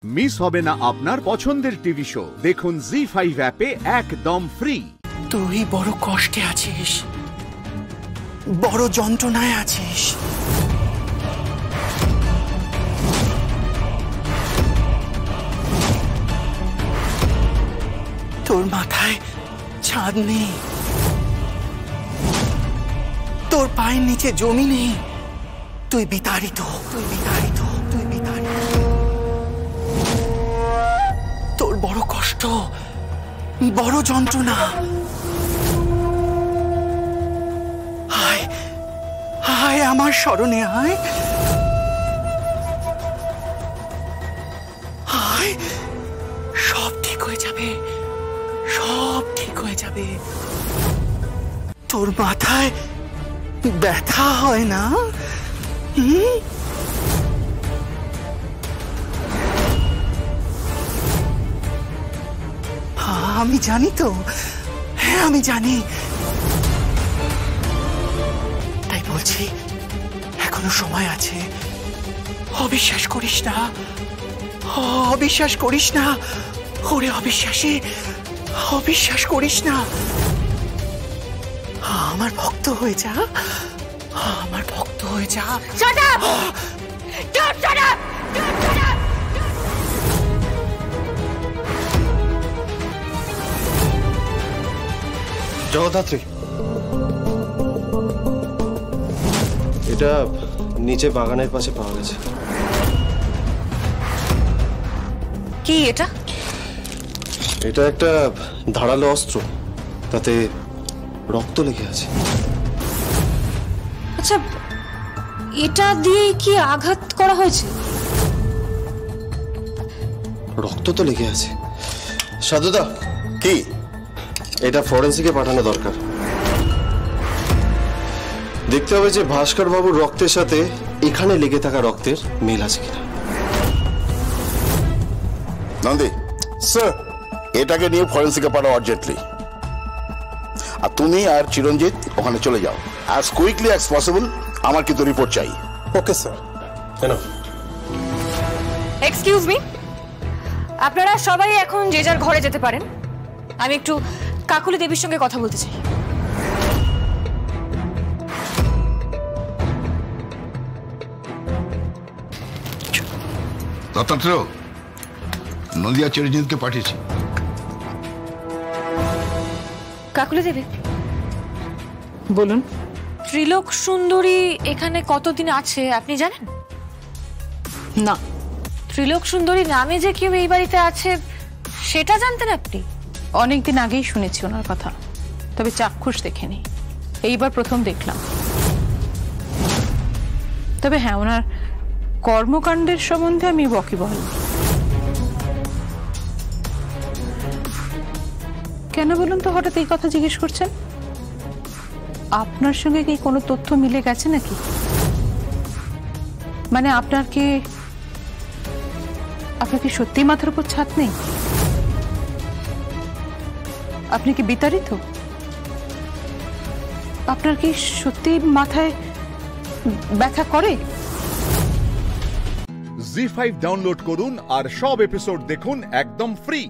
Miss হবে না আপনার পছন্দের টিভি শো। দেখুন জি5 অ্যাপে একদম ফ্রি। তুই বড় কষ্টে আছিস, বড় যন্ত্রণায় আছিস। তোর মাথায় ছাদ নেই, তোর পায়ের নিচে জমি নেই, তুই বিতাড়িত, তুই বিতাড়িত, তুই বিতাড়িত। তোর বড় কষ্ট, বড় যন্ত্রণা। আয় আয় আমার স্মরণে আয়, আয়। সব ঠিক হয়ে যাবে, সব ঠিক হয়ে যাবে। তোর মাথায় ব্যথা হয় না? আমি জানি তো, হ্যাঁ আমি জানি। তাই বলছি এখনো সময় আছে। অবিশ্বাস করিস না, অবিশ্বাস করিস না। ওরে অবিশ্বাসী, অবিশ্বাস করিস না। আমার ভক্ত হয়ে যা, আমার ভক্ত হয়ে যা। Shut up! Don't shut up! Don't shut up! Jagaddhatri, এটা নিচে বাগানের পাশে পাওয়া গেছে। কি এটা? এটা একটা ধারালো অস্ত্র, তাতে রক্ত লেগে আছে। আচ্ছা, এটা দিয়ে কি আঘাত করা হয়েছে? রক্ত তো লেগে আছে। সাধুদা, কি এটা ফরেন্সিকে পাঠানো দরকার। দেখতে হবে যে ভাস্কর বাবুর রক্তের সাথে এখানে লেগে থাকা রক্তের মিল আছে কিনা। নন্দী স্যার, এটাকে নিয়ে ফরেন্সিকে পাঠাও আর্জেন্টলি। আর তুমি আর চিরঞ্জিত ওখানে চলে যাও অ্যাজ কুইকলি অ্যাজ পসিবল। আমার কিন্তু রিপোর্ট চাই। Okay sir. কেন? এক্সকিউজ মি, আপনারা সবাই এখন যে যার ঘরে যেতে পারেন। আমি একটু কাকুলি দেবীর সঙ্গে কথা বলতে চাই। দত্তাত্রেয়, নদিয়া চিরঞ্জিতকে পাঠিয়েছি। কাকুলি দেবী বলুন। ত্রিলোক সুন্দরী এখানে কতদিন আছে আপনি জানেন? না। ত্রিলোক সুন্দরী নামে যে কেউ এই বাড়িতে আছে সেটা জানতেন আপনি? অনেকদিন আগেই শুনেছি ওনার কথা, তবে চাক্ষুষ দেখেনি, এইবার প্রথম দেখলাম। তবে হ্যাঁ, ওনার কর্মকাণ্ডের সম্বন্ধে আমি ওয়াকিবহাল। কেন বলুন তো হঠাৎ এই কথা জিজ্ঞেস করছেন? আপনার সঙ্গে কি কোনো তথ্য মিলে গেছে নাকি? মানে আপনার কি সত্যি মাথার উপর ছাদ নেই? আপনি কি বিতাড়িত? আপনার কি সত্যি মাথায় ব্যথা করে? জি5 ডাউনলোড করুন আর সব এপিসোড দেখুন একদম ফ্রি।